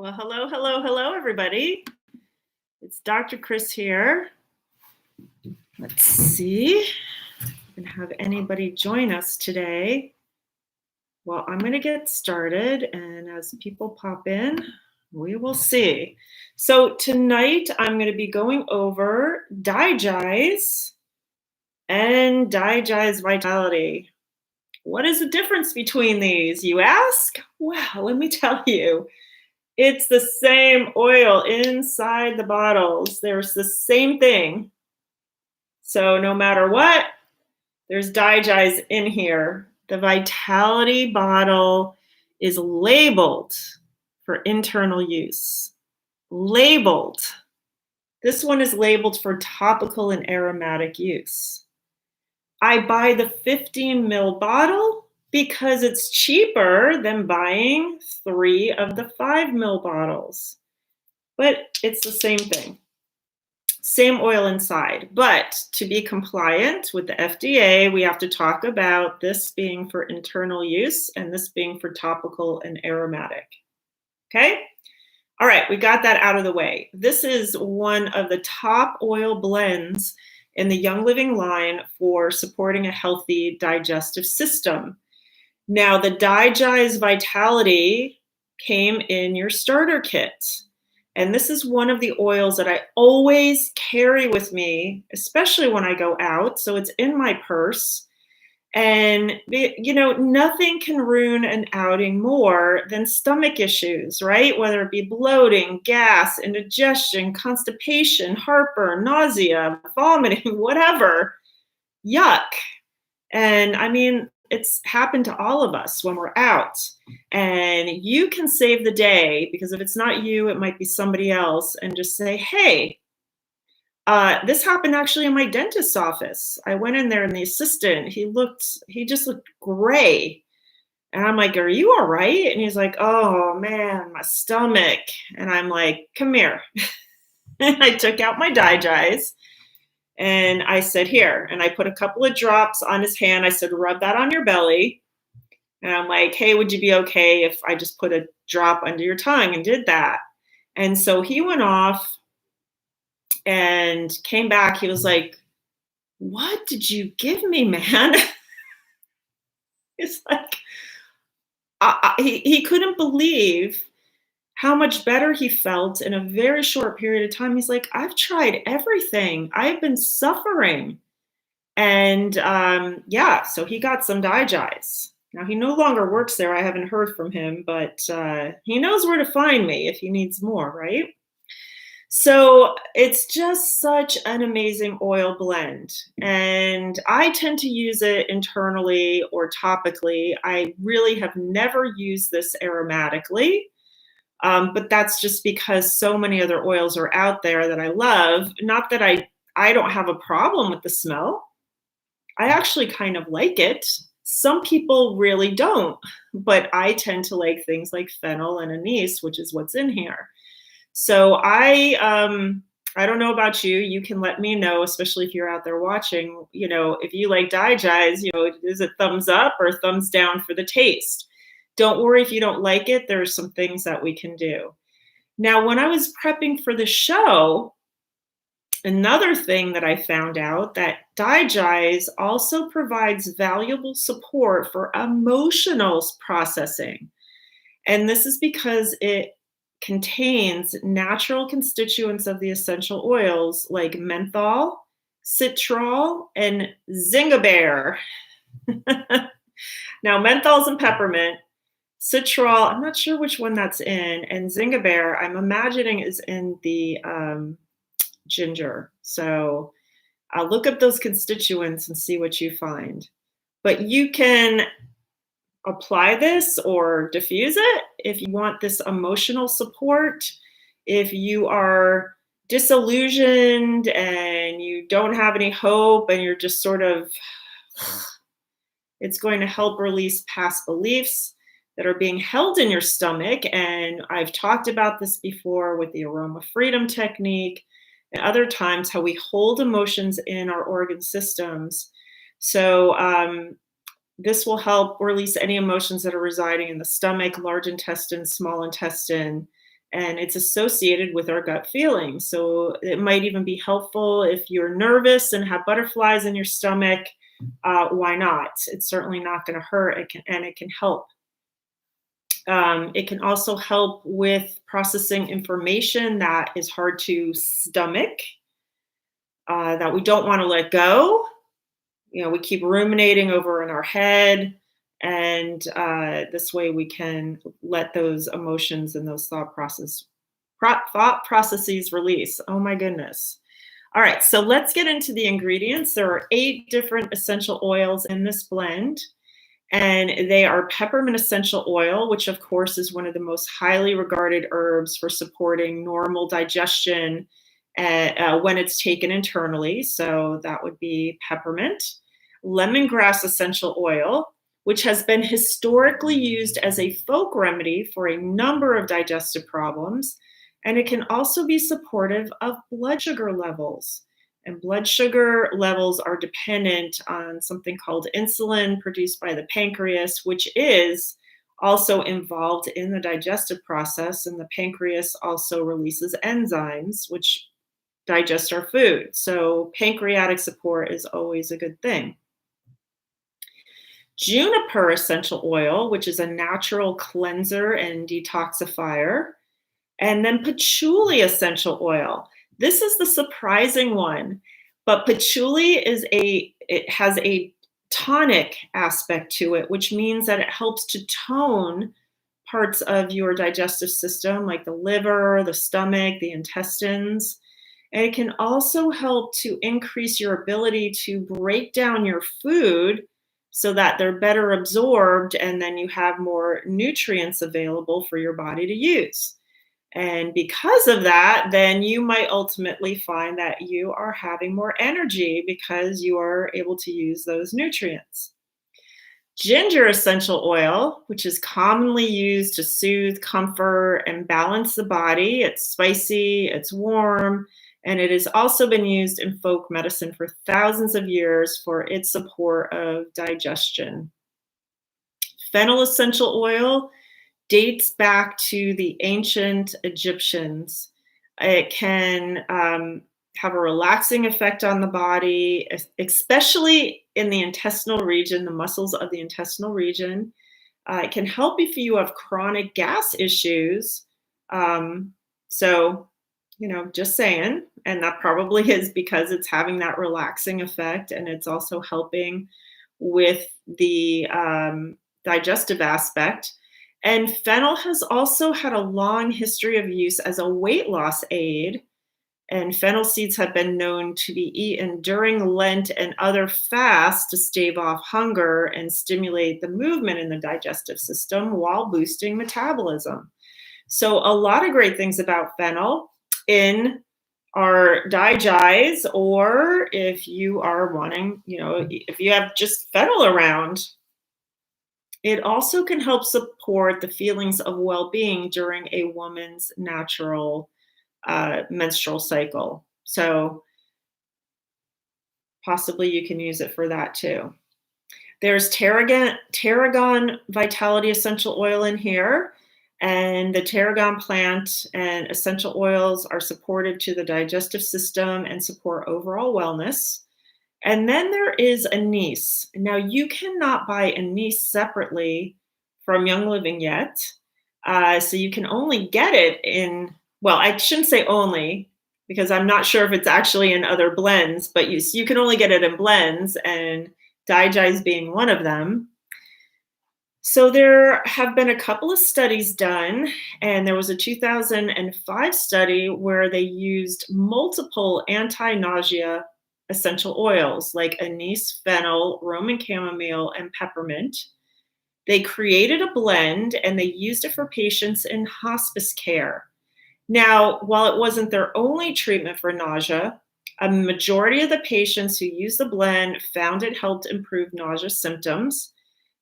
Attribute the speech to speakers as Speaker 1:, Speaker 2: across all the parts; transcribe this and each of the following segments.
Speaker 1: Well, hello, hello, hello, everybody. It's Dr. Chris here. Let's see if we can have anybody join us today. Well, I'm going to get started, and as people pop in, we will see. So tonight, I'm going to be going over Digize and Digize Vitality. What is the difference between these, you ask? Well, let me tell you. It's the same oil inside the bottles. There's the same thing. So no matter what, there's Digize in here. The Vitality bottle is labeled for internal use. Labeled. This one is labeled for topical and aromatic use. I buy the 15 ml bottle because it's cheaper than buying 3 of the 5 ml bottles. But it's the same thing. Same oil inside. But to be compliant with the FDA, we have to talk about this being for internal use and this being for topical and aromatic. Okay? All right, we got that out of the way. This is one of the top oil blends in the Young Living line for supporting a healthy digestive system. Now, the Digize Vitality came in your starter kit. And this is one of the oils that I always carry with me, especially when I go out. So it's in my purse. And, you know, nothing can ruin an outing more than stomach issues, right? Whether it be bloating, gas, indigestion, constipation, heartburn, nausea, vomiting, whatever. Yuck. And I mean, it's happened to all of us when we're out. And you can save the day because if it's not you, it might be somebody else, and just say, hey, this happened actually in my dentist's office. I went in there and the assistant, he just looked gray. And I'm like, are you all right? And he's like, oh man, my stomach. And I'm like, come here. And I took out my Digize and I said, here. And I put a couple of drops on his hand. I said, rub that on your belly. And I'm like, hey, would you be okay if I just put a drop under your tongue, and did that? And so he went off and came back. He was like, what did you give me, man? It's like, he couldn't believe how much better he felt in a very short period of time. He's like, I've tried everything. I've been suffering. And yeah, so he got some Digize. Now, he no longer works there. I haven't heard from him, but he knows where to find me if he needs more, right? So it's just such an amazing oil blend. And I tend to use it internally or topically. I really have never used this aromatically. But that's just because so many other oils are out there that I love. Not that I don't have a problem with the smell. I actually kind of like it. Some people really don't, but I tend to like things like fennel and anise, which is what's in here. So I don't know about you. You can let me know, especially if you're out there watching, you know, if you like Digize, you know, is it thumbs up or thumbs down for the taste? Don't worry if you don't like it. There's some things that we can do. Now, when I was prepping for the show, another thing that I found out that Digize also provides valuable support for emotional processing. And this is because it contains natural constituents of the essential oils like menthol, citral, and zingiber. Now, menthol's and peppermint. Citral, I'm not sure which one that's in, and zingiber, I'm imagining is in the ginger. So I'll look up those constituents and see what you find. But you can apply this or diffuse it if you want this emotional support. If you are disillusioned and you don't have any hope and you're just sort of, it's going to help release past beliefs that are being held in your stomach. And I've talked about this before with the aroma freedom technique and other times, how we hold emotions in our organ systems. So this will help release any emotions that are residing in the stomach, large intestine, small intestine, and it's associated with our gut feelings. So it might even be helpful if you're nervous and have butterflies in your stomach. Why not? It's certainly not going to hurt, and it can help. It can also help with processing information that is hard to stomach, that we don't want to let go. We keep ruminating over in our head, and this way we can let those emotions and those thought processes release. Oh my goodness. All right, so let's get into the ingredients. There are 8 different essential oils in this blend, and they are Peppermint Essential Oil, which of course is one of the most highly regarded herbs for supporting normal digestion when it's taken internally. So that would be peppermint. Lemongrass Essential Oil, which has been historically used as a folk remedy for a number of digestive problems. And it can also be supportive of blood sugar levels. And blood sugar levels are dependent on something called insulin produced by the pancreas, which is also involved in the digestive process. And the pancreas also releases enzymes, which digest our food. So pancreatic support is always a good thing. Juniper Essential Oil, which is a natural cleanser and detoxifier. And then Patchouli Essential Oil. This is the surprising one, but patchouli it has a tonic aspect to it, which means that it helps to tone parts of your digestive system, like the liver, the stomach, the intestines. And it can also help to increase your ability to break down your food so that they're better absorbed, and then you have more nutrients available for your body to use. And because of that, then you might ultimately find that you are having more energy because you are able to use those nutrients. Ginger essential oil, which is commonly used to soothe, comfort, and balance the body. It's spicy, it's warm, and it has also been used in folk medicine for thousands of years for its support of digestion. Fennel essential oil dates back to the ancient Egyptians. It can have a relaxing effect on the body, especially in the intestinal region, the muscles of the intestinal region. It can help if you have chronic gas issues. So, just saying. And that probably is because it's having that relaxing effect, and it's also helping with the digestive aspect. And fennel has also had a long history of use as a weight loss aid. And fennel seeds have been known to be eaten during Lent and other fasts to stave off hunger and stimulate the movement in the digestive system while boosting metabolism. So a lot of great things about fennel in our Digize, or if you are wanting, if you have just fennel around. It also can help support the feelings of well-being during a woman's natural menstrual cycle. So possibly you can use it for that too. There's Tarragon Vitality Essential Oil in here, and the tarragon plant and essential oils are supportive to the digestive system and support overall wellness. And then there is anise. Now, you cannot buy anise separately from Young Living yet. So you can only get it in, well, I shouldn't say only, because I'm not sure if it's actually in other blends, but you can only get it in blends, and Digize being one of them. So there have been a couple of studies done, and there was a 2005 study where they used multiple anti-nausea essential oils like anise, fennel, Roman chamomile, and peppermint. They created a blend and they used it for patients in hospice care. Now, while it wasn't their only treatment for nausea, a majority of the patients who used the blend found it helped improve nausea symptoms.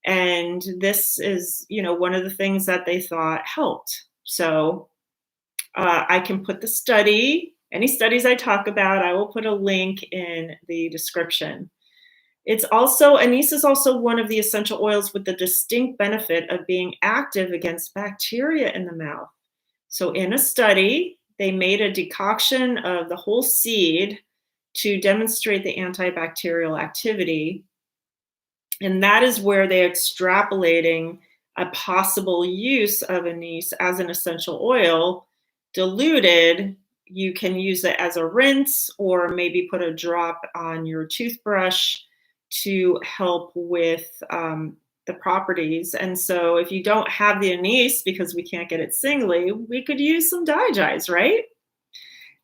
Speaker 1: And this is, one of the things that they thought helped. So I can put the study, any studies I talk about, I will put a link in the description. Anise is also one of the essential oils with the distinct benefit of being active against bacteria in the mouth. So in a study, they made a decoction of the whole seed to demonstrate the antibacterial activity. And that is where they're extrapolating a possible use of anise as an essential oil diluted. You can use it as a rinse or maybe put a drop on your toothbrush to help with the properties. And so if you don't have the anise because we can't get it singly, we could use some Digize, right?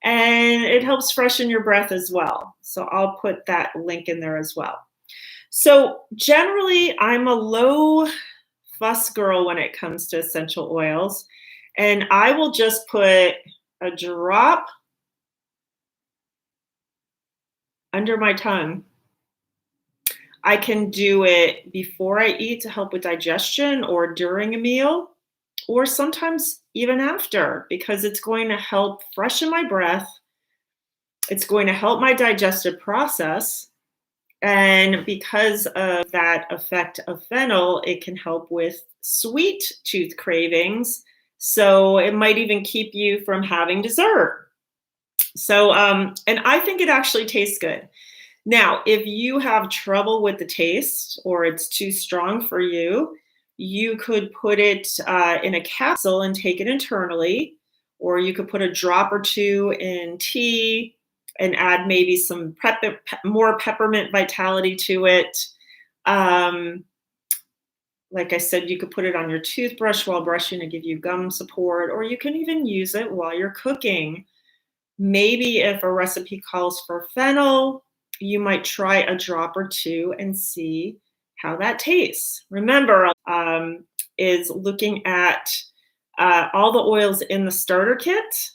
Speaker 1: And it helps freshen your breath as well. So I'll put that link in there as well. So generally, I'm a low fuss girl when it comes to essential oils, and I will just put a drop under my tongue. I can do it before I eat to help with digestion or during a meal, or sometimes even after, because it's going to help freshen my breath. It's going to help my digestive process. And because of that effect of fennel, it can help with sweet tooth cravings. So it might even keep you from having dessert. So, and I think it actually tastes good. Now, if you have trouble with the taste or it's too strong for you, you could put it in a capsule and take it internally, or you could put a drop or two in tea and add maybe some more peppermint vitality to it. Like I said, you could put it on your toothbrush while brushing to give you gum support, or you can even use it while you're cooking. Maybe if a recipe calls for fennel, you might try a drop or two and see how that tastes. Remember, is looking at all the oils in the starter kit.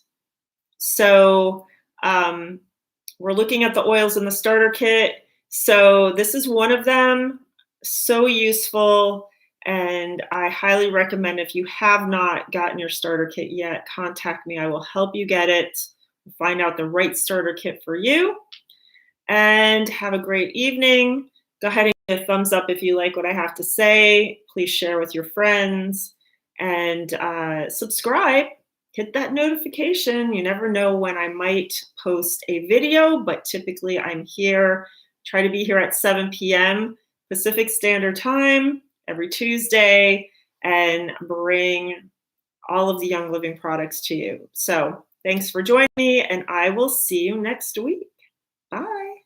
Speaker 1: So we're looking at the oils in the starter kit. So this is one of them. So useful. And I highly recommend, if you have not gotten your starter kit yet, contact me. I will help you get it. Find out the right starter kit for you. And have a great evening. Go ahead and give a thumbs up if you like what I have to say. Please share with your friends and subscribe. Hit that notification. You never know when I might post a video, but typically I'm here. Try to be here at 7 p.m. Pacific Standard Time every Tuesday and bring all of the Young Living products to you. So thanks for joining me, and I will see you next week. Bye.